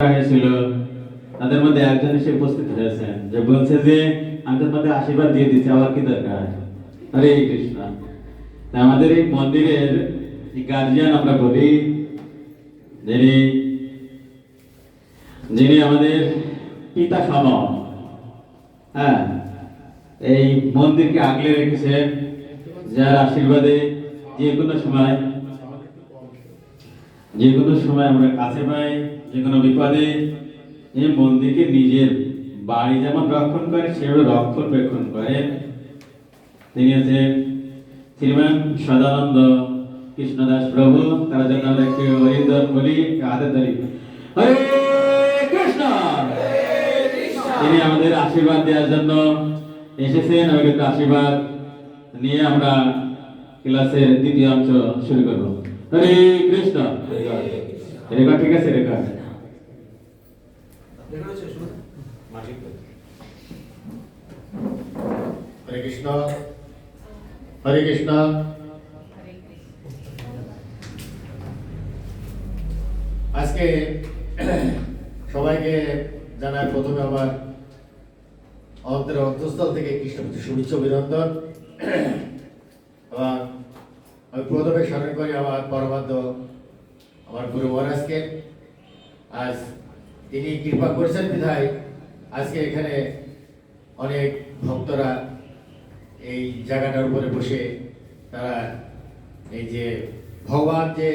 হয়েছিল তাদের মধ্যে একজন এসে উপস্থিত হয়েছেন যে বলছে যে আমি তোমাদের আশীর্বাদ দিয়ে দিচ্ছি, আবার কি দরকার। হরে কৃষ্ণ। আমাদের এই মন্দিরের গার্জিয়ান আমরা বলি, যিনি যিনি আমাদের পিতা সম, হ্যাঁ, এই মন্দিরকে আগলে রেখেছেন, যার আশীর্বাদে যে কোনো সময় আমরা কাছে পাই, যে কোনো বিপদে এই মন্দিরকে নিজের বাড়ি যেমন রক্ষণ করে সেভাবে রক্ষণবেক্ষণ করেন। তিনি হচ্ছেন শ্রীমান সদানন্দ কৃষ্ণদাস প্রভু। তার জন্য আমরা একটু হরিদ্বার বলি, হাতে ধরি, হরে কৃষ্ণ। তিনি আমাদের আশীর্বাদ দেওয়ার জন্য এসেছেন। আমাকে একটু আশীর্বাদ নিয়ে আমরা ক্লাসের দ্বিতীয় অংশ শুরু করব। হরে কৃষ্ণ। রেকর্ড ঠিক আছে? রেকর্ড হরে কৃষ্ণ, হরে কৃষ্ণ। আজকে সবাইকে জানাই প্রথমে আমার অন্তরের অন্তঃস্থল থেকে কৃষ্ণপতি শুভেচ্ছা অভিনন্দন। এবং আমি প্রথমে স্মরণ করি আমার পরমাধ্য আমার গুরু মহারাজকে। আজ তিনি কৃপা করেছেন বিধায় আজকে এখানে অনেক ভক্তরা এই জায়গাটার উপরে বসে তারা এই যে ভগবান যে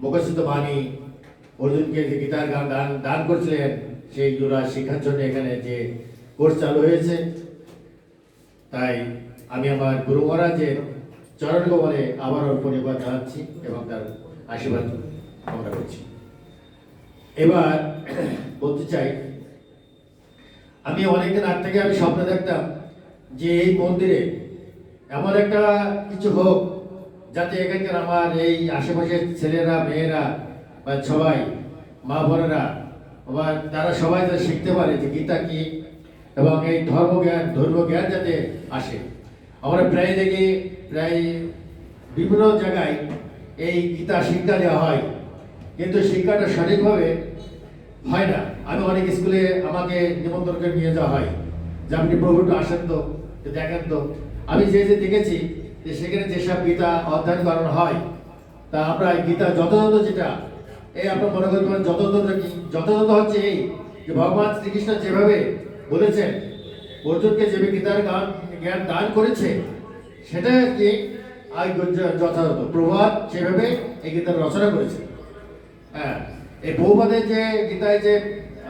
মুখস্থিত বাণী অর্জুনকে যে গীতার গান দান করছিলেন সেইগুলো শেখার জন্য এখানে যে কোর্স চালু হয়েছে। তাই আমি আমার গুরু মহারাজের চরণ কমলে আবারও পরিবার জানাচ্ছি এবং তার আশীর্বাদ কামনা করছি। এবার বলতে চাই, আমি অনেকদিন আগ থেকে আমি স্বপ্ন দেখতাম যে এই মন্দিরে এমন একটা কিছু হোক যাতে এখানকার আমার এই আশেপাশের ছেলেরা মেয়েরা বা সবাই মা বোনেরা বা তারা সবাই যাতে শিখতে পারে যে গীতা কি এবং এই ধর্মজ্ঞান যাতে আসে। আমরা প্রায় দেখি প্রায় বিভিন্ন জায়গায় এই গীতা শিক্ষা দেওয়া হয়, কিন্তু শিক্ষাটা সঠিকভাবে হয় না। আমি অনেক স্কুলে আমাকে নিমন্ত্রণ করে নিয়ে যাওয়া হয় যে আপনি প্রভুটা আসেন তো, দেখেন তো। আমি যে দেখেছি যে সেখানে যেসব গীতা অধ্যয়ন করানো হয় তা আমরা গীতা যথাযথ যেটা এই আপনার মনে করতে পারেন যথাযথটা কি, যথাযথ হচ্ছে এই যে ভগবান শ্রীকৃষ্ণ যেভাবে বলেছেন অর্জুনকে যেভাবে গীতার জ্ঞান দান করেছে সেটা কি যথাযথ। প্রভাত সেভাবে এই গীতার রচনা করেছে। হ্যাঁ, এই বহুপাদের যে গীতায় যে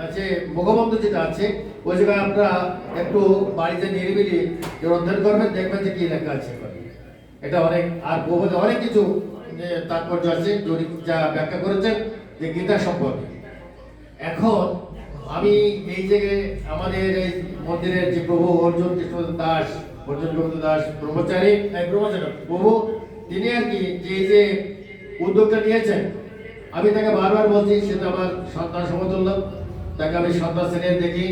আছে মুখবন্ধ যেটা আছে ওই জায়গায় আপনারা একটু বাড়িতে নিরিবিলি অধ্যয়ন করবেন, দেখবেন যে কি লেখা আছে। এটা অনেক আর বহুপাদে অনেক কিছু তাৎপর্য আছে যা ব্যাখ্যা করেছেন যে গীতা সম্পর্কে। এখন আমি এই জায়গায় আমাদের এই মন্দিরের যে প্রভু অর্জুন কৃষ্ণ দাস, অর্জুন গোবিন্দ দাস ব্রহ্মচারী প্রভু, তিনি আর কি যে উদ্যোগটা নিয়েছেন আমি তাকে বারবার বলছি, সেটা আমার সন্তান সমতুল্য, তাকে আমি সন্তান শ্রেণীর দেখি।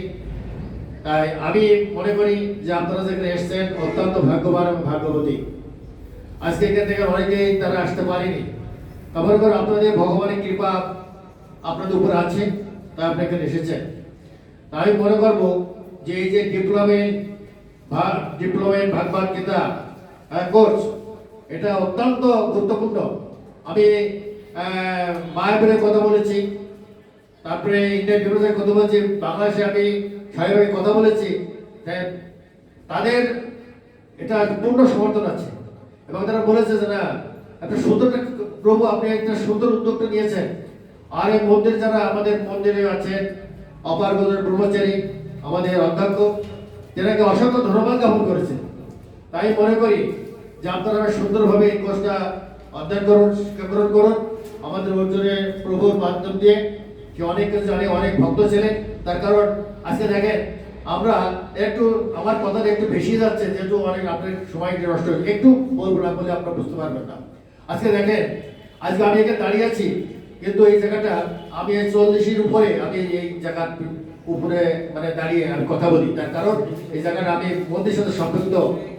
তাই আমি মনে করি যে আপনারা যেখানে এসছেন অত্যন্ত ভাগ্যবান এবং ভাগ্যবতী। আজকে এখান থেকে অনেকেই তারা আসতে পারেনি, খবর করে আপনাদের ভগবানের কৃপা আপনাদের উপর আছে, তাই আপনি এখানে এসেছেন। তাই আমি মনে করবো যে এই যে ডিপ্লোমেন্ট ভাগবত গীতা কোর্স এটা অত্যন্ত গুরুত্বপূর্ণ। আমি মায়াপুরের কথা বলেছি, তারপরে ইন্ডিয়ান ডিপ্লোমের কথা বলেছি, বাংলাদেশে আমি স্বাভাবিক কথা বলেছি। তাদের এটা পূর্ণ সমর্থন আছে এবং তারা বলেছে যে না একটা সুন্দর প্রভু আপনি একটা সুন্দর উদ্যোগটা নিয়েছেন। আর এই মন্দির যারা আমাদের মন্দিরে আছেন অপারগত ব্রহ্মচারী আমাদের অধ্যক্ষ, তেনাকে অসংখ্য ধন্যবাদ জ্ঞাপন করেছেন। তাই মনে করি যে আপনারা সুন্দরভাবে এই কোর্সটা অধ্যয়ন করুন, শিক্ষা গ্রহণ করুন। আমাদের অর্জুনের প্রভুর মাধ্যম দিয়ে সে অনেক কিছু জানে, অনেক ভক্ত ছিলেন। তার কারণ আজকে দেখেন আমরা একটু আমার কথাটা একটু বেশি যাচ্ছে, যেহেতু অনেক আপনার সময় নষ্ট হচ্ছে, একটু বলবো না বলে আপনারা বুঝতে পারবেন না। আজকে দেখেন আজকে আমি এখানে দাঁড়িয়ে আছি, কিন্তু এই জায়গাটা আমি 40-এর উপরে আমি এই জায়গার উপরে মানে দাঁড়িয়ে আমি কথা বলি। তার কারণ এই জায়গাটা আমি মন্দিরের সাথে সম্পৃক্ত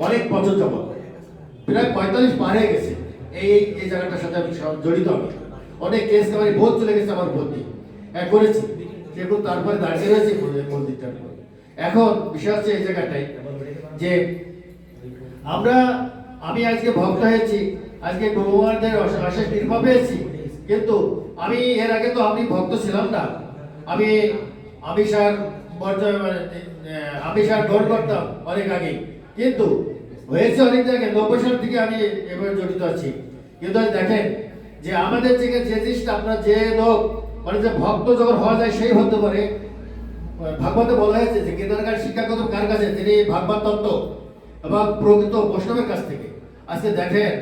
অনেক বছর যাবত, প্রায় 45 পার হয়ে গেছে এই জায়গাটার সাথে আমি জড়িত। আমি অনেক কেস কামারি বহুত চলে গেছে আমার ভর্তি করেছি। সেগুলো তারপরে দাঁড়িয়ে রয়েছে মন্দিরটার পরে। এখন বিষয় হচ্ছে এই জায়গাটাই যে আমি আজকে ভক্ত হয়েছি, আজকে ভগবানের অশেষ কৃপা পেয়েছি, কিন্তু আমি এর আগে তো আমি ভক্ত ছিলাম না। আমি আমিষার আমিষার গ্রহণ করতাম অনেক আগে, কিন্তু হয়েছে অনেক জায়গায় 90 সাল থেকে আমি এভাবে জড়িত আছি। কিন্তু আজ দেখেন যে আমাদের থেকে যে জিনিসটা আপনার যে লোক মানে যে ভক্ত যখন হওয়া যায় সেই হতে পারে। ভাগবতে বলা হয়েছে যে কেদারকার শিক্ষাগত কার কাছে, তিনি ভাগবত তত্ত্ব এবং প্রকৃত বৈষ্ণবের কাছ থেকে। আজকে দেখেন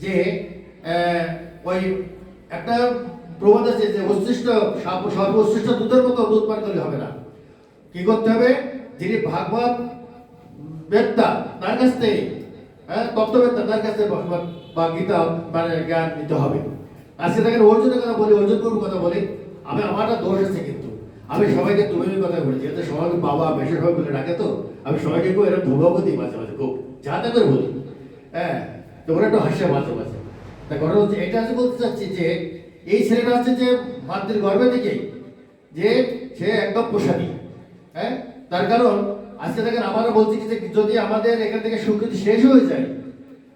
যে ওই একটা প্রবাদ আছে যে উচ্ছিষ্ট সর্বোচ্ছিষ্ট দুধের মতো দুধ পান করলে হবে না, কি করতে হবে, যিনি ভাগবত বেত্তা তার কাছ থেকে, তত্ত্ববেত্তা তার কাছে বা গীতা মানে জ্ঞান নিতে হবে। আজকে দেখেন অর্জুনের কথা বলি, অর্জুন প্রভুর কথা বলি, আমি আমারটা দোষ আছে, কিন্তু আমি সবাইকে তুমি কথা বলেছি, এতে সবাইকে বাবা বেশি সবাই বলে ডাকে, তো আমি সবাইকে খুব এরকম ধূপও দিই মাঝে মাঝে, খুব যাতে করে বলি, তো ওরা একটু হাসে মাঝে মাঝে। তা ঘটনা হচ্ছে এটা আমি বলতে চাচ্ছি যে এই ছেলেটা হচ্ছে যে মাতৃর গর্ভে থেকে যে সে একদম প্রসাদী, তার কারণ আজকে দেখেন আমরা বলছি যে যদি আমাদের এখান থেকে স্বীকৃতি শেষ হয়ে যায়,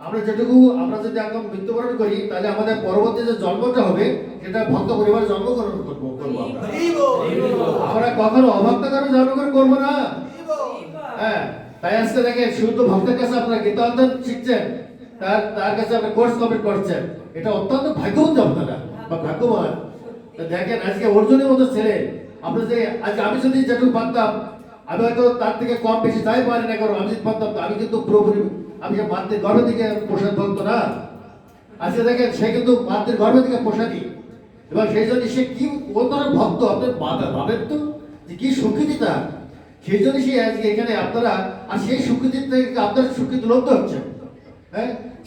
আমরা যদি একদম মৃত্যুবরণ করি, তাহলে আমাদের পরবর্তী যে জন্মটা হবে সেটা ভক্ত পরিবারে জন্মগ্রহণ করবো আমরা কখনো অভক্ত কারো জন্মগ্রহণ করবো না। তাই আজকে দেখেন শুধু ভক্তের কাছে আপনারা গীতা অধ্যয়ন শিখছেন, তার কাছে আপনি কোর্স কমপ্লিট করছেন, এটা অত্যন্ত ভাগ্যবতী আপনারা বা ভাগ্যবান। দেখেন আজকে অর্জুনের মতো ছেলে, আপনি যে আজকে আমি যদি যেটুকু পারতাম, আমি হয়তো তার থেকে কম বেশি যাই পারি না, কারণ আমি যদি পারতাম, আমি কিন্তু পুরোপুরি আমি যে মাতৃ গর্ভ থেকে প্রসাদ ভক্ত না। আজকে দেখেন সে কিন্তু মাতৃ গর্ভ থেকে প্রসাদী, এবং সেই জন্য সে কি অন্যরা ভক্ত আপনার মাতা ভাবেন তো যে কি স্বীকৃতি তার, সেই জন্য সে আজকে এখানে আপনারা, আর সেই স্বীকৃতি থেকে আপনার স্বীকৃতি লব্ধ হচ্ছে,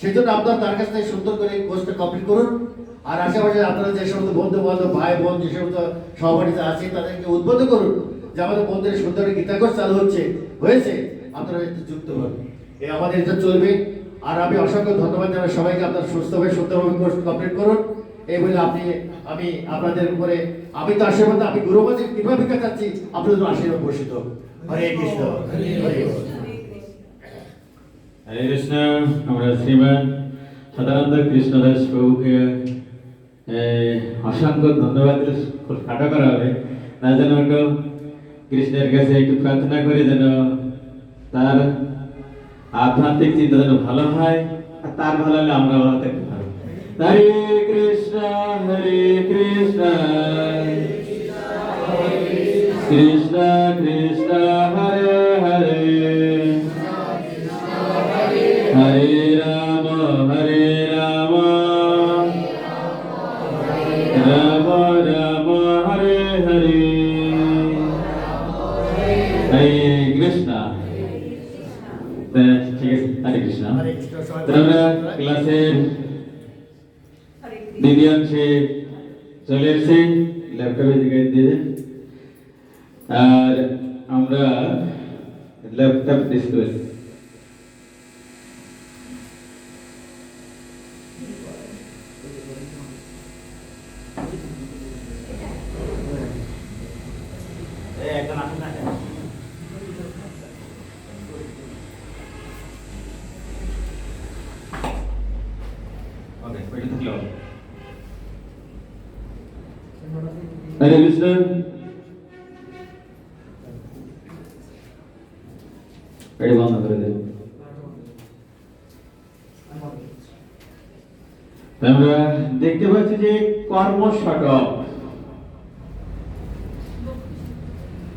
সেই জন্য আপনারা তার কাছ থেকে সুন্দর করে কোর্সটা কমপ্লিট করুন। আর আশেপাশে আপনারা যে সমস্ত বন্ধু বান্ধব ভাই বোন যে সমস্ত সহপাঠীতে আছে তাদেরকে উদ্বুদ্ধ করুন যে আমাদের মন্দিরে সুন্দর গীতা কোর্স চালু হয়েছে, আপনারা একটু যুক্ত হন, আমাদের এটা চলবে। আর আমি অসংখ্য ধন্যবাদ জানাই সবাইকে, আপনারা সুস্থভাবে সুন্দরভাবে কোর্স কমপ্লিট করুন। এই বলে আমি আপনাদের উপরে আমি তো আশীর্বাদ, আমি গুরুবাদী কৃপা ভিক্ষা চাচ্ছি, আপনাদের আশীর্বাদ বর্ষিত। হরে কৃষ্ণ, হরে হরে কৃষ্ণ। আমরা শ্রীমান সদানন্দ কৃষ্ণদাস প্রভুকে অসংখ্য ধন্যবাদ খাটো করা হবে, তার জন্য একটু কৃষ্ণের কাছে একটু প্রার্থনা করি যেন তার আধ্যাত্মিক চিন্তা যেন ভালো হয়, আর তার ভালো হলে আমরা ভালো থাকতে পারবো। হরে কৃষ্ণ, হরে কৃষ্ণ, কৃষ্ণ কৃষ্ণ হরে হরে, হরে রাম, হরে রাম, রাম রাম হরে হরে, হরে কৃষ্ণ। ঠিক আছে, হরে কৃষ্ণ। আমরা ক্লাসের দ্বিতীয় অংশে চলে এসেছি, ল্যাপটপে দিকে দিয়ে, আর আমরা ল্যাপটপ ডিসপ্লে হরে কৃষ্ণ। এটি বন্ধ করে দেব। আমরা দেখতে পাচ্ছি যে কর্ম শতক,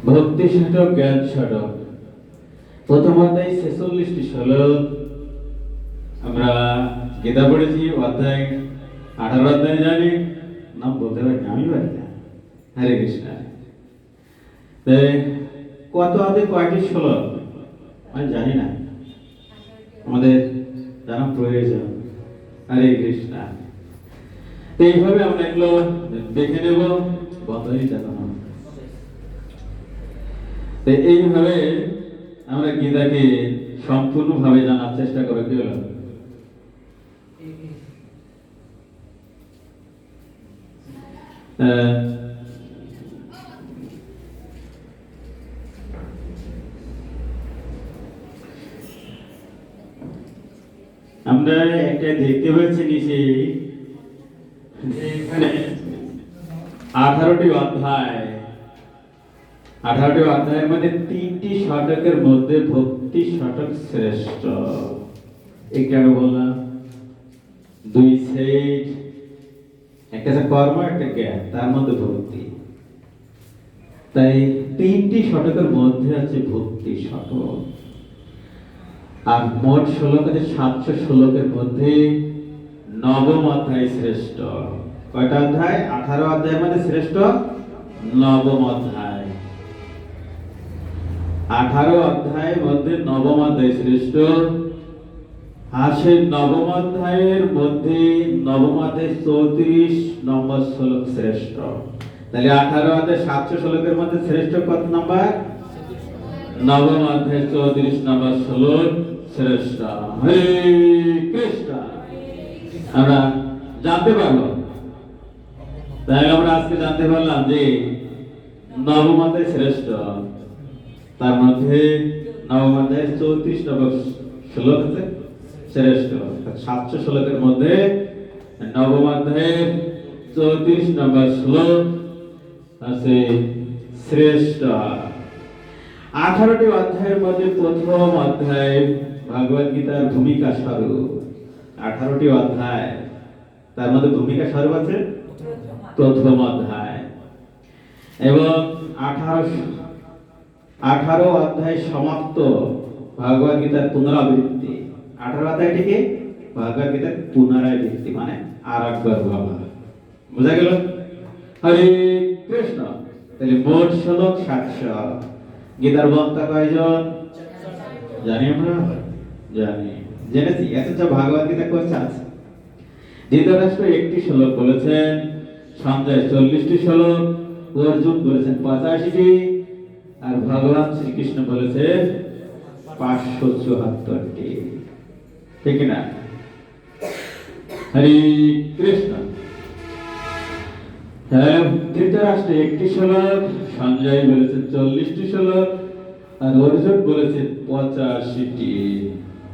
ভক্তি শতক, জ্ঞান শতক, প্রথম অধ্যায় 46টি শ্লোক আমরা গীতা পড়েছি, অধ্যায় 18 অধ্যায় জানি, নাম বলতে পারি আমি পারি না। হরে কৃষ্ণ। কত অধ্যায় কয়টি শ্লোক আমি জানি না, আমাদের জানা প্রয়োজন। হরে কৃষ্ণ। এইভাবে আমরা এগুলো দেখে নেব, বন্ধই দেখানো। এইভাবে আমরা গীতাকে সম্পূর্ণভাবে জানার চেষ্টা করে কি হলো, আমরা একটা দেখতে পাচ্ছি নিচে যে এখানে 18টি অধ্যায়, 18টি অধ্যায়ের মধ্যে 3টি শতকের মধ্যে ভক্তি শতক শ্রেষ্ঠ। এই কেন বললাম? 2 সেট, একটা আছে কর্ম, একটা জ্ঞান, তার মধ্যে ভক্তি। তাই 3টি শতকের মধ্যে আছে ভক্তি শতক। আর মোট শ্লোক আছে 700 শ্লোকের মধ্যে নবম অধ্যায় শ্রেষ্ঠ। কয়টা অধ্যায়? 18 অধ্যায়ের মধ্যে শ্রেষ্ঠ নবম অধ্যায়। 18 অধ্যায়ের মধ্যে নবম অধ্যায় শ্রেষ্ঠ। আর সেই নবম অধ্যায়ের মধ্যে নবম অধ্যায় 34 নম্বর শ্লোক শ্রেষ্ঠ। তাহলে 18 অধ্যায় 700 শ্লোকের মধ্যে শ্রেষ্ঠ কত নাম্বার? নবম অধ্যায় 34 নম্বর শ্লোক শ্রেষ্ঠ। হরে কৃষ্ণ। আমরা জানতে পারলাম, তাই আমরা আজকে জানতে পারলাম যে নবম অধ্যায় শ্রেষ্ঠ। তার মধ্যে নবম অধ্যায় 34 নম্বর শ্লোক আছে শ্রেষ্ঠ। 700 শ্লোকের মধ্যে নবম অধ্যায়ের 34 নম্বর শ্লোক আছে শ্রেষ্ঠ। 18টি অধ্যায়ের মধ্যে প্রথম অধ্যায় ভগবদ গীতার ভূমিকা স্বরূপ। 18টি অধ্যায়, তার মধ্যে ভূমিকা স্বরূপ আছে প্রথম অধ্যায়। এবং 18 অধ্যায় সমাপ্ত ভগবদ গীতার পুনরাবৃত্তি। 18 অধ্যায়টিকে ভগবদ গীতার পুনরাবৃত্তি মানে আর একবার বলা। বোঝা গেল? হরে কৃষ্ণ। তাহলে মোট শ্লোক 700। গীতার বক্তা কয়জন জানি আমরা? জানি, জেনেছি। এত ভাগবত গীতা কোর্স আছে। ধৃতরাষ্ট্র 1টি শ্লোক বলেছেন, সঞ্জয় 40টি শ্লোক, অর্জুন বলেছেন 85টি, আর ভগবান শ্রীকৃষ্ণ বলেছেন 574টি। ঠিক না? হরে কৃষ্ণ। ধৃতরাষ্ট্র 1টি শ্লোক, সঞ্জয় বলেছেন 40টি শ্লোক, আর অর্জুন বলেছেন 85টি।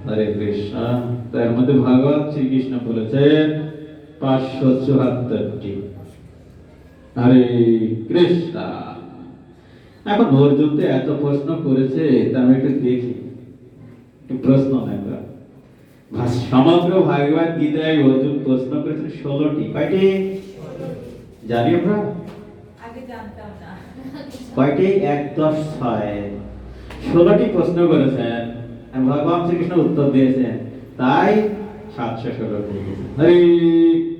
হরে কৃষ্ণ। তার মধ্যে ভগবান শ্রীকৃষ্ণ বলেছেন 574টি। হরে কৃষ্ণ। এখন অর্জুন তো এত প্রশ্ন করেছে, তা আমি একটু দেখি প্রশ্ন দেখলাম। সমগ্র ভগবদ গীতায় অর্জুন প্রশ্ন করেছেন 16টি। কয়টি জানি আমরা? আগে জানতাম না। কয়টি? 1, 10, 6, 16টি প্রশ্ন করেছেন, ভগবান শ্রীকৃষ্ণ উত্তর দিয়েছেন, তাই 716 লিখেছেন। হরে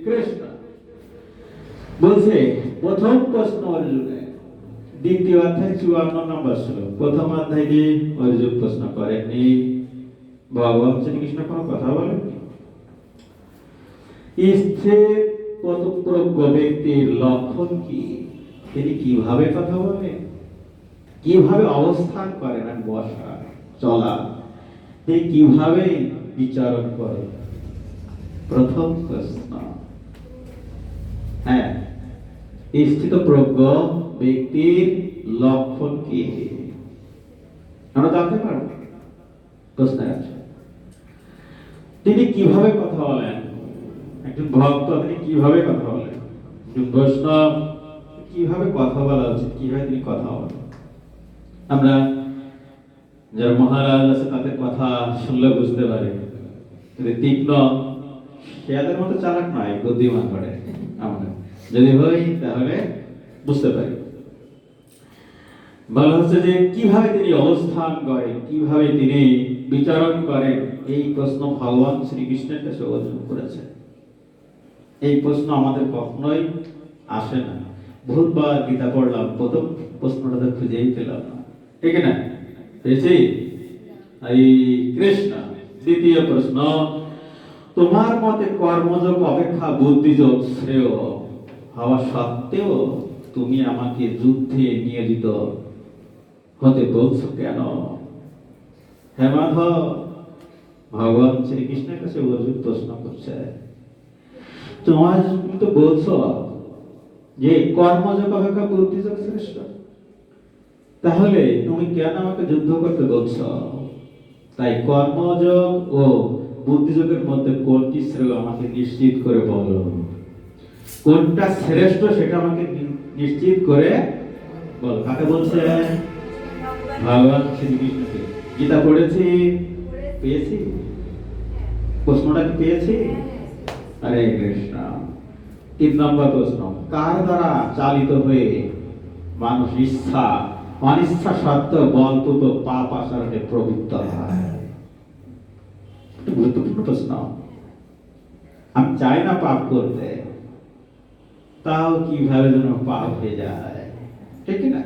কৃষ্ণ। বলছে প্রথম প্রশ্ন অর্জুনের, দ্বিতীয় অধ্যায় 54 নম্বর শ্লোক। প্রথম অধ্যায়ে অর্জুন প্রশ্ন করেননি, ভগবান শ্রীকৃষ্ণ কোনো কথা বলেননি। স্থির পদপ্রজ্ঞ ব্যক্তির লক্ষণ কি? তিনি কিভাবে কথা বলেন, কিভাবে অবস্থান করেন, আর বসা চলা, তিনি কিভাবে বিচারণ করেন? প্রথম প্রশ্ন। হ্যাঁ, স্থিত প্রজ্ঞ ব্যক্তির লক্ষণ কি? আমরা জানতে পারবো প্রশ্ন আছে। তিনি কিভাবে কথা বলেন? একজন ভক্ত তিনি কিভাবে কথা বলেন? একজন বৈষ্ণব কিভাবে কথা বলা উচিত, কিভাবে তিনি কথা বলেন? আমরা যারা মহারাজ আছে তাদের কথা শুনলে বুঝতে পারি, তীক্ষ্ণ শেয়ালের মতো চালাক নয়, বুদ্ধিমান করে। আমরা যদি হই তাহলে বুঝতে পারি। বলা হচ্ছে যে কিভাবে তিনি অবস্থান করেন, কিভাবে তিনি বিচারণ করেন, এই প্রশ্ন ভগবান শ্রীকৃষ্ণের কাছে অর্জুন করেছে। এই প্রশ্ন আমাদের কখনোই আসে না। বহুতবার গীতা পড়লাম, প্রথম প্রশ্নটা তো খুঁজেই পেলাম না। ঠিক না? পেয়েছি? এই কৃষ্ণ। দ্বিতীয় প্রশ্ন, তোমার মতে কর্মযোগ অপেক্ষা বুদ্ধিযোগ শ্রেয় হওয়া সত্ত্বেও তুমি আমাকে যুদ্ধে নিয়োজিত হতে বলছো কেন? হে মাধব, ভগবান শ্রীকৃষ্ণের কাছে অর্জুন প্রশ্ন করছে, তুমি তো বলছো যে কর্মযোগ অপেক্ষা বুদ্ধিযোগ শ্রেষ্ঠ, তাহলে তুমি কেন আমাকে যুদ্ধ করতে বলছো? তাই কর্মযোগ ও বুদ্ধিযোগের মধ্যে কোনটি শ্রেয় আমাকে নিশ্চিত করে বলো, কোনটা শ্রেষ্ঠ সেটা আমাকে নিশ্চিত করে বলো। কাকে বলছে? ভগবান শ্রীকৃষ্ণকে। গীতা পড়েছি, পেয়েছি, প্রশ্নটা কি পেয়েছি? হরে কৃষ্ণ। 3 নম্বর প্রশ্ন, কার দ্বারা চালিত হয়ে মানুষ ইচ্ছা অনিচ্ছা সত্ত্বেও বলপূত পাপ আচরণে প্রবৃত্ত হয়? একটা গুরুত্বপূর্ণ প্রশ্ন। আমি চাই না পাপ করতে, তাও কিভাবে যেন পাপ হয়ে যায়, ঠিক না?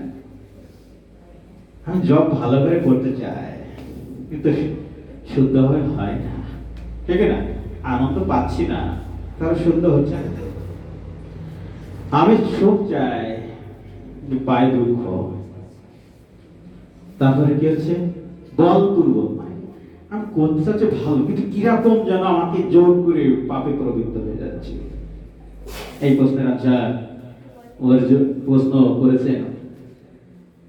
আমি জব ভালো করে করতে চাই, কিন্তু শুদ্ধভাবে হয় না, ঠিক না? আনন্দ পাচ্ছি না, তার শুদ্ধ হচ্ছে না। আমি সুখ চাই, পাই দুঃখ। তারপরে কি হচ্ছে? বলপূর্বক আমি করতে চাচ্ছি ভালো, কিন্তু কিরকম যেন আমাকে জোর করে পাপে প্রবৃত্ত হয়ে যাচ্ছে। এই প্রশ্নের আনসার অর্জুন প্রশ্ন করেছেন,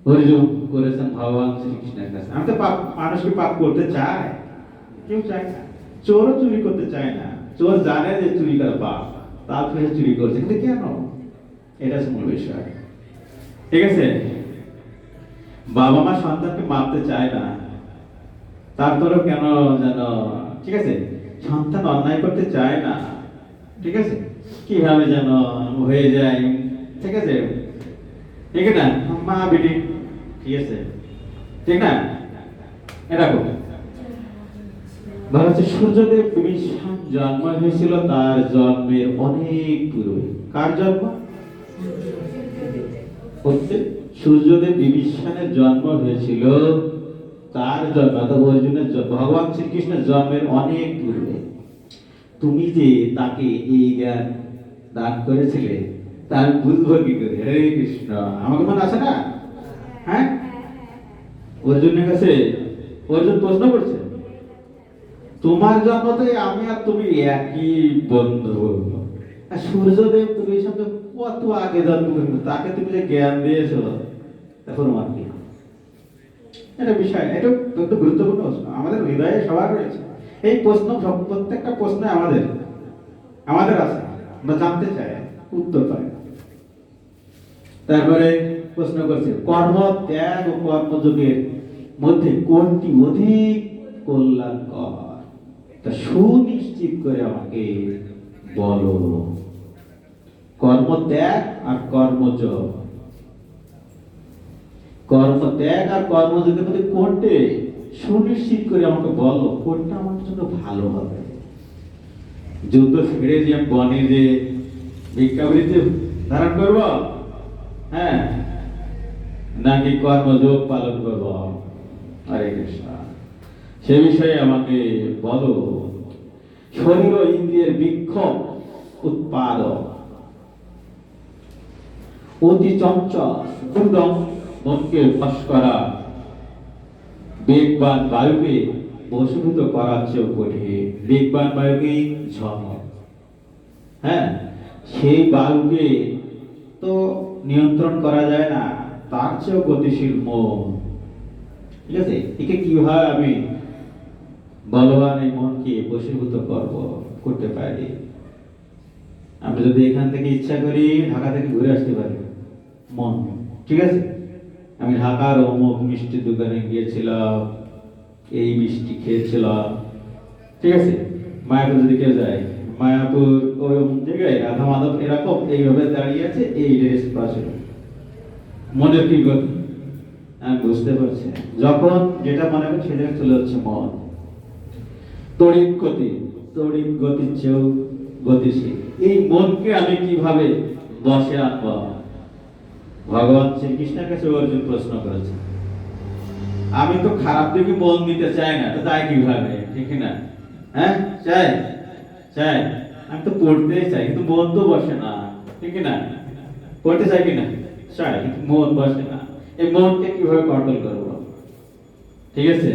অর্জুন করেছেন ভগবান শ্রীকৃষ্ণের কাছে। আমি তো পাপ, মানুষকে পাপ করতে চায়, কেউ চায় না। চোরও চুরি করতে চায় না, চোর জানে যে চুরি করা পাপ, তারপরে চুরি করছে, কিন্তু কেন? এটা হচ্ছে মূল বিষয়, ঠিক আছে? বাবা মা সন্তানকে মারতে চায় না, তারপরেও কেন যেন, ঠিক আছে? সন্তান অন্যায় করতে চায় না, ঠিক আছে? কিভাবে যেন হয়ে যায়, ঠিক আছে? ঠিক না? মা বেটি, ঠিক আছে, ঠিক না? এরকম বলা হচ্ছে সূর্যদেব বিভীষণ জন্ম হয়েছিল তার জন্মের অনেক পূর্বে। কার জন্ম? হচ্ছে সূর্যদেব বিভীষণের জন্ম হয়েছিল তার জন্ম, অর্জুনের ভগবান শ্রীকৃষ্ণের জন্মের অনেক পূর্বে। তুমি যে তাকে এই জ্ঞান দান করেছিলে তা আমি বুঝবো কি করে? হরে কৃষ্ণ। আমাকে মনে আছে না? হ্যাঁ, অর্জুনের কাছে অর্জুন প্রশ্ন করছে, তোমার জন্ম তো আমি আর তুমি একই বন্ধু, আর সূর্যদেব তুমি সঙ্গে কত আগে জন্ম করেছিল, তাকে তুমি যে জ্ঞান দিয়েছো, এখন আমার কি? এটা বিষয়, এটা একটু গুরুত্বপূর্ণ প্রশ্ন, আমাদের হৃদয়ে সবার রয়েছে এই প্রশ্ন। প্রত্যেকটা প্রশ্ন আমাদের আছে, আমরা জানতে চাই, উত্তর পাই। তারপরে প্রশ্ন করছে, কর্ম ত্যাগ ও কর্মযোগের মধ্যে কোনটি অধিক কল্যাণকর, তা সুনিশ্চিত করে আমাকে বলো। কর্ম ত্যাগ আর কর্মযোগ, কর্ম ত্যাগ আর কর্মযোগের মধ্যে কোনটি সুনিশ্চিত করে আমাকে বলো, কোনটা আমার জন্য ভালো হবে। যুদ্ধ ছেড়ে যে আমি বনে যে ভিক্ষাবৃত্তি ধারণ করব, হ্যাঁ, নাকি কর্মযোগ পালন করব? হরে কৃষ্ণ। সে বিষয়ে আমাকে বলো। শরীর ও ইন্দ্রিয়ের বিক্ষোভ উৎপাদক, অতি চঞ্চল দুর্দম মনকে বশ করা, বেগবান বায়ুকে বশীভূত করার চেয়েও কঠিন। বেগবান বায়ুকে ঝড়, হ্যাঁ, সেই বায়ুকে তো নিয়ন্ত্রণ করা যায় না, তার চেয়েও গতিশীল মন, ঠিক আছে? একে কিভাবে আমি বলবান এই মনকে বশীভূত করতে পারি? আমি যদি এখান থেকে ইচ্ছা করি ঢাকা থেকে ঘুরে আসতে পারি, মন, ঠিক আছে? আমি ঢাকার অমুক মিষ্টি দোকানে গিয়েছিলাম, এই মিষ্টি খেয়েছিলাম, ঠিক আছে? মায়াপুর যদি কেউ যায়, মায়াপুর ওই জায়গায় রাধা মাধব এরকম এইভাবে দাঁড়িয়ে আছে, এই ড্রেস পাশে, মনের কি গতি আমি বুঝতে পারছি। যখন যেটা মনে হয় সেটা চলে যাচ্ছে মন, তড়িৎ গতির চেয়েও গতিশীল। এই মনকে আমি কিভাবে বসে আনব? ভগবান শ্রীকৃষ্ণের কাছে অর্জুন প্রশ্ন করেছে। আমি তো খারাপ দিকে মন দিতে চাই না, তো তাই কিভাবে, ঠিক না? হ্যাঁ, চাই, আমি তো পড়তেই চাই, কিন্তু মন তো বসে না, ঠিক না? পড়তে চাই কিনা? চাই, কিন্তু মন বসে না। এই মনকে কিভাবে কন্ট্রোল করব? ঠিক আছে?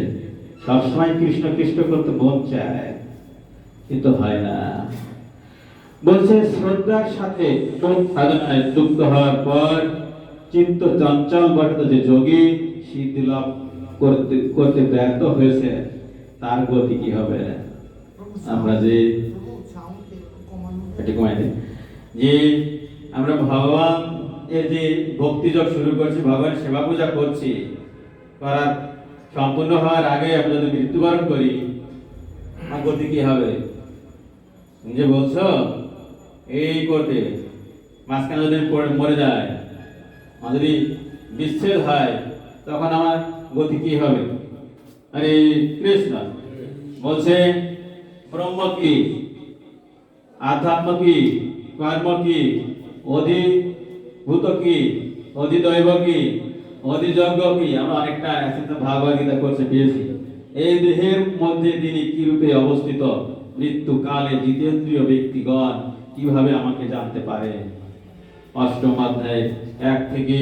সবসময় কৃষ্ণ কৃষ্ণ করতে মন চায়, কিন্তু হয় না। বলছে শ্রদ্ধার সাথে সাধনায় যুক্ত হওয়ার পর চিত্ত চঞ্চল বসত যে যোগী সিদ্ধি লাভ করতে ব্যর্থ হয়েছে, তার গতি কি হবে? আমরা যে এটি কমাই দিই। যে আমরা ভগবান এর যে ভক্তিযোগ শুরু করছি, ভগবান সেবা পূজা করছি, করার সম্পূর্ণ হওয়ার আগে আমরা যদি মৃত্যুবরণ করি, আমার গতি কি হবে? তুমি যে বলছো এই করতে, মাঝখানে যদি মরে যায়, আমার যদি বিচ্ছেদ হয়, তখন আমার গতি কি হবে? আরে কৃষ্ণ বলছে ব্রহ্ম কি, আধ্যাত্ম কি, কর্ম কি, অধিভূত কি, অধিদৈব কি, অধিযজ্ঞ কি, আমরা অনেকটা একসাথে ভাগবত গীতা করছে পেয়েছি। এই দেহের মধ্যে তিনি কি রূপে অবস্থিত, মৃত্যু কালে জিতেন্দ্রীয় ব্যক্তিগণ কিভাবে আমাকে জানতে পারে? অষ্টম অধ্যায় 1 থেকে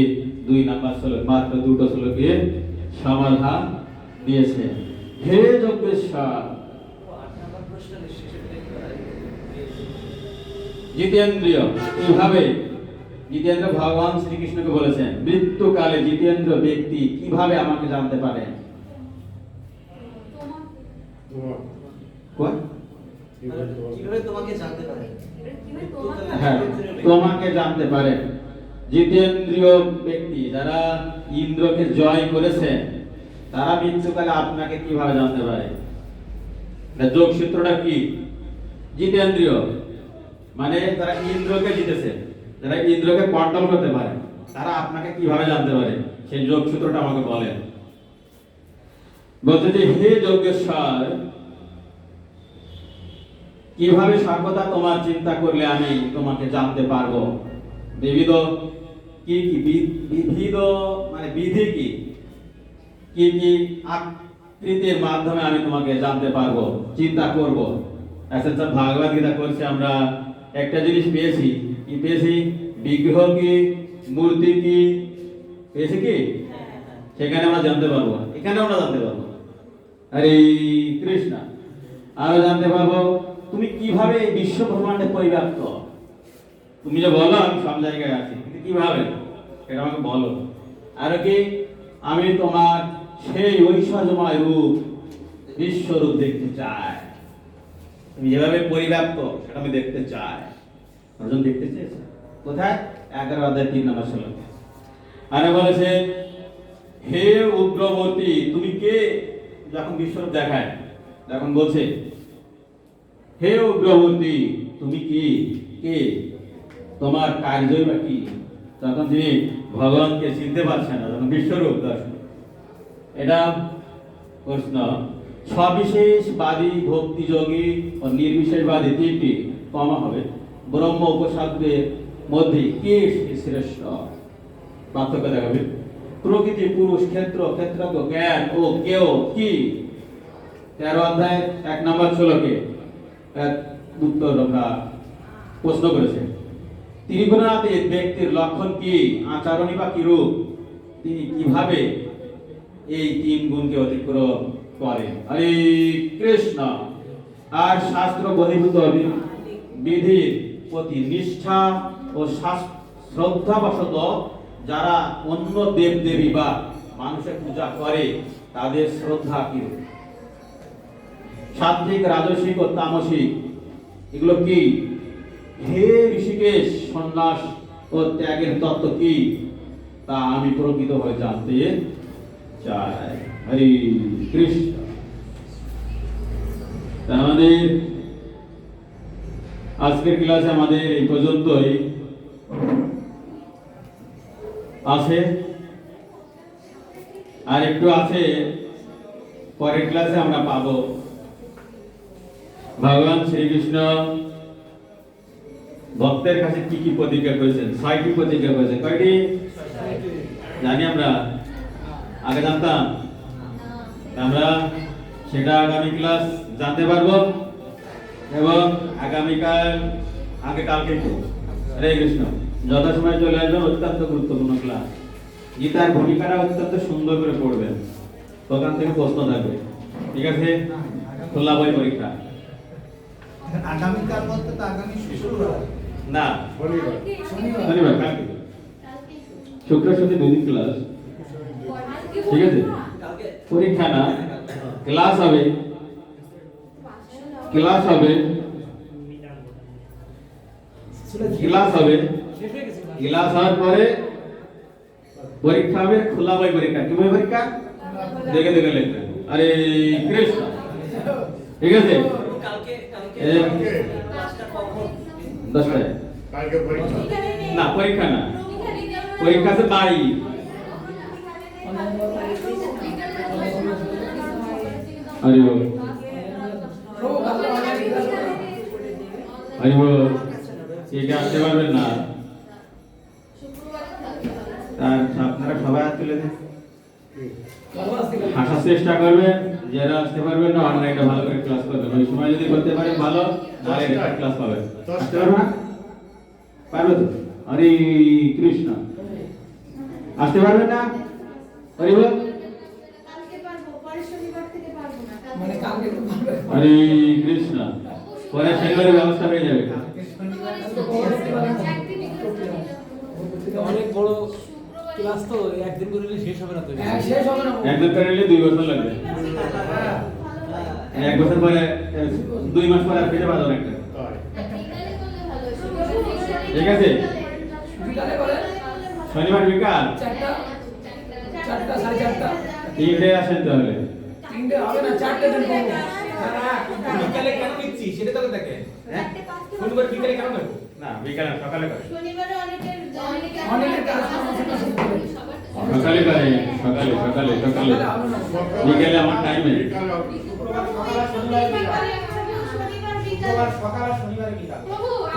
2 নাম্বার শ্লোক, মাত্র 2টো শ্লোকের সমাধান দিয়েছে। হে যোগেশ্বর, জিতেন্দ্রীয় কিভাবে, জিতেন্দ্র ভগবান শ্রীকৃষ্ণকে বলেছেন মৃত্যুকালে জিতেন্দ্র ব্যক্তি কিভাবে আমাকে জানতে পারে? কিভাবে তোমাকে জানতে পারে? হ্যাঁ, তোমাকে জানতে পারে। জিতেন্দ্রীয় ব্যক্তি যারা ইন্দ্রকে জয় করেছে, তারা মৃত্যুকালে আপনাকে কিভাবে জানতে পারে? যোগ সূত্রটা কি? জিতেন্দ্রীয় মানে যারা ইন্দ্রকে জিতেছে, যারা ইন্দ্রকে কন্ট্রোল করতে পারে, তারা আপনাকে কিভাবে জানতে পারে? সেই যোগ সূত্রটা আমাকে বলেন। বলতে যে হে যোগেশ্বর, কিভাবে সর্বদা তোমার চিন্তা করলে আমি তোমাকে জানতে পারবো? বিবিধ কি কি, বিবিধ মানে বিধি কি কি কি আকৃতির মাধ্যমে আমি তোমাকে জানতে পারবো, চিন্তা করব। আচ্ছা, ভাগবত গীতা করছে, আমরা একটা জিনিস পেয়েছি, কি পেয়েছি? বিগ্রহ কি, মূর্তি কি পেয়েছি কি? সেখানে আমরা জানতে পারবো, এখানে আমরা জানতে পারবো। হরে কৃষ্ণ। আরো জানতে পারবো তুমি কিভাবে এই বিশ্ব ব্রহ্মাণ্ডে পরিব্যাপ্ত। তুমি যে বলো আমি সব জায়গায় আছি, কিন্তু কিভাবে এটা আমাকে বলো। আর কি, আমি তোমার সেই ঐশ্বর্যময় রূপ, বিশ্বরূপ দেখতে চাই। তুমি যেভাবে পরিব্যাপ্ত সেটা আমি দেখতে চাই। অর্জুন দেখতে চেয়েছে কোথায়? 11 অধ্যায় 3 নম্বর শ্লোকে। আরে বলেছে হে উগ্রবর্তী, তুমি কে? যখন বিশ্বরূপ দেখায়, যখন বলছে হে উগ্রবর্তী তুমি কি, কে, তোমার কার্যই বা কি, তখন তিনি ভগবানকে চিনতে পারছেন না, যখন বিশ্বরূপ দর্শন। এটা প্রশ্ন। সবিশেষবাদী, ভক্তিযোগী ও নির্বিশেষবাদী, 3টি কমা হবে। ব্রহ্ম উপাসকদের মধ্যে কে শ্রেষ্ঠ? পার্থক্য দেখাবে। প্রকৃতি, পুরুষ, ক্ষেত্র, ক্ষেত্রজ্ঞ, জ্ঞান ও কেউ কি? 13 অধ্যায় 1 নম্বর শ্লোকে উত্তর আমরা প্রশ্ন করেছে। ত্রিগুণাতীত ব্যক্তির লক্ষণ কি, আচরণই বা কি রূপ? তিনি কিভাবে এই 3 গুণকে অতিক্রম করেন? হরে কৃষ্ণ। আর শাস্ত্র বহির্ভূত বিধির প্রতি নিষ্ঠা ও শ্রদ্ধাবশত যারা অন্য দেব দেবী বা মানুষের পূজা করে, তাদের শ্রদ্ধা কি? সাত্বিক, রাজসিক ও তামসিক, এগুলো কি? হে ঋষিকেশ, সন্ন্যাস ও ত্যাগের তত্ত্ব কি, তা আমি প্রকৃতভাবে জানতে চাই। হরে কৃষ্ণ। আমাদের আজকের ক্লাসে আমাদের এই পর্যন্তই আছে, আর একটু আছে, পরের ক্লাসে আমরা পাবো। ভগবান শ্রীকৃষ্ণ ভক্তের কাছে কি কি প্রতিজ্ঞা করেছেন? 6টি প্রতিজ্ঞা করেছেন। কয়টি জানি আমরা? আগে জানতাম? আমরা সেটা আগামী ক্লাস জানতে পারবো, এবং আগামীকাল কালকে হরে কৃষ্ণ যথাসময় চলে আসবেন। অত্যন্ত গুরুত্বপূর্ণ ক্লাস। গীতার ভূমিকাটা অত্যন্ত সুন্দর করে পড়বেন, ওখান থেকে প্রশ্ন থাকবে। ঠিক আছে? খোলা বই পরীক্ষা। আগামীকাল বলতে তো আগামী শুক্রবার না, শনিবার কালকে। শুক্র শনি 2 দিন ক্লাস। ঠিক আছে? পরীক্ষা না, ক্লাস হবে। ক্লাস হবে ক্লাস হবে ক্লাস হওয়ার পরে পরীক্ষা হবে, খোলা বই পরীক্ষা। কি বই পরীক্ষা? দেখে দেখে লিখবে আরে কৃষ্ণ, ঠিক আছে? ক্লাসটা কখন? 10টায় কালকে পরীক্ষা। না, পরীক্ষা না, পরীক্ষা আছে বাড়ি। আরে বল, আরে বল, এটা আসতে পারবেন না? আর আপনারা সবাই হাত তুলে দেন, আসার চেষ্টা করবেন। যারা আসতে পারবেন না অনলাইনে ভালো করে ক্লাস করবেন। ওই সময় যদি করতে পারেন ভালো, তাহলে রেকর্ড ক্লাস পাবেন। আসতে পারবে না? পারবে তো? হরে কৃষ্ণ। আসতে পারবেন না? হরি বল। মানে কালকে হরে কৃষ্ণ। পরে শনিবারের ব্যবস্থা হয়ে যাবে। অনেক বড় ক্লাস তো একদিন করে নিলে শেষ হবে না তো। হ্যাঁ, শেষ হবে না। একদিন করে নিলে 2 বছর লাগবে। হ্যাঁ। 1 বছর পরে 2 মাস পরে আর পেতে পারবেন একটা। ঠিক আছে? বিকালে করে শনিবার বিকাল 4টা 4:30 3টে আসেন তাহলে। 3টে হবে না, 4টে দিন করবো। বিকালে কেন নিচ্ছি সেটা তাহলে দেখেন। শনিবার বিকালে কেন নেবো? না, বিকালে সকালে করে। অনেকের কাজ সমস্যা শুরু করে। সকালে করে, সকালে সকালে সকালে। বিকালে আমার টাইম নেই। সকাল আর শনিবার বিকাল।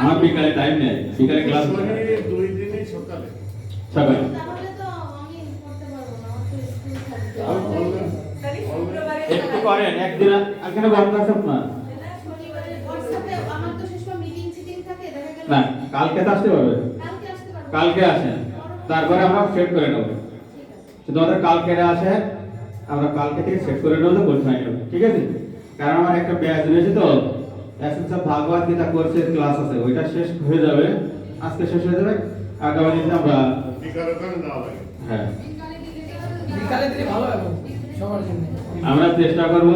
আমার বিকালে টাইম নেই, বিকালে ক্লাস করে। 2 দিনই সকালে। সকালে। একটু করেন, একদিন এখানে বন্ধ আছে আপনার। না, কালকে তো আসতে পারবে। কালকে আসেন, তারপরে আমরা সেট করে নেব। শুধু আমাদের কালকে আসে, আমরা কালকে থেকে সেট করে নেব, গোল ফাইনাল। ঠিক আছে? কারণ আমার একটা ব্যাচ রয়েছে তো, এসেন্স অফ ভাগবত গীতা কোর্সের ক্লাস আছে, ওইটা শেষ হয়ে যাবে, আজকে শেষ হয়ে যাবে। আগামী দিনে আমরা বিকালে করে দেওয়া লাগে। হ্যাঁ বিকালে দিলে ভালো হবে সবার জন্য। আমরা চেষ্টা করব,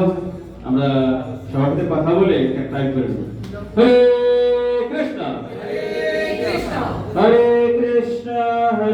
আমরা সবার সাথে কথা বলে একটা টাইপ করে দেব। হরে কৃষ্ণ, হরে কৃষ্ণ, হরে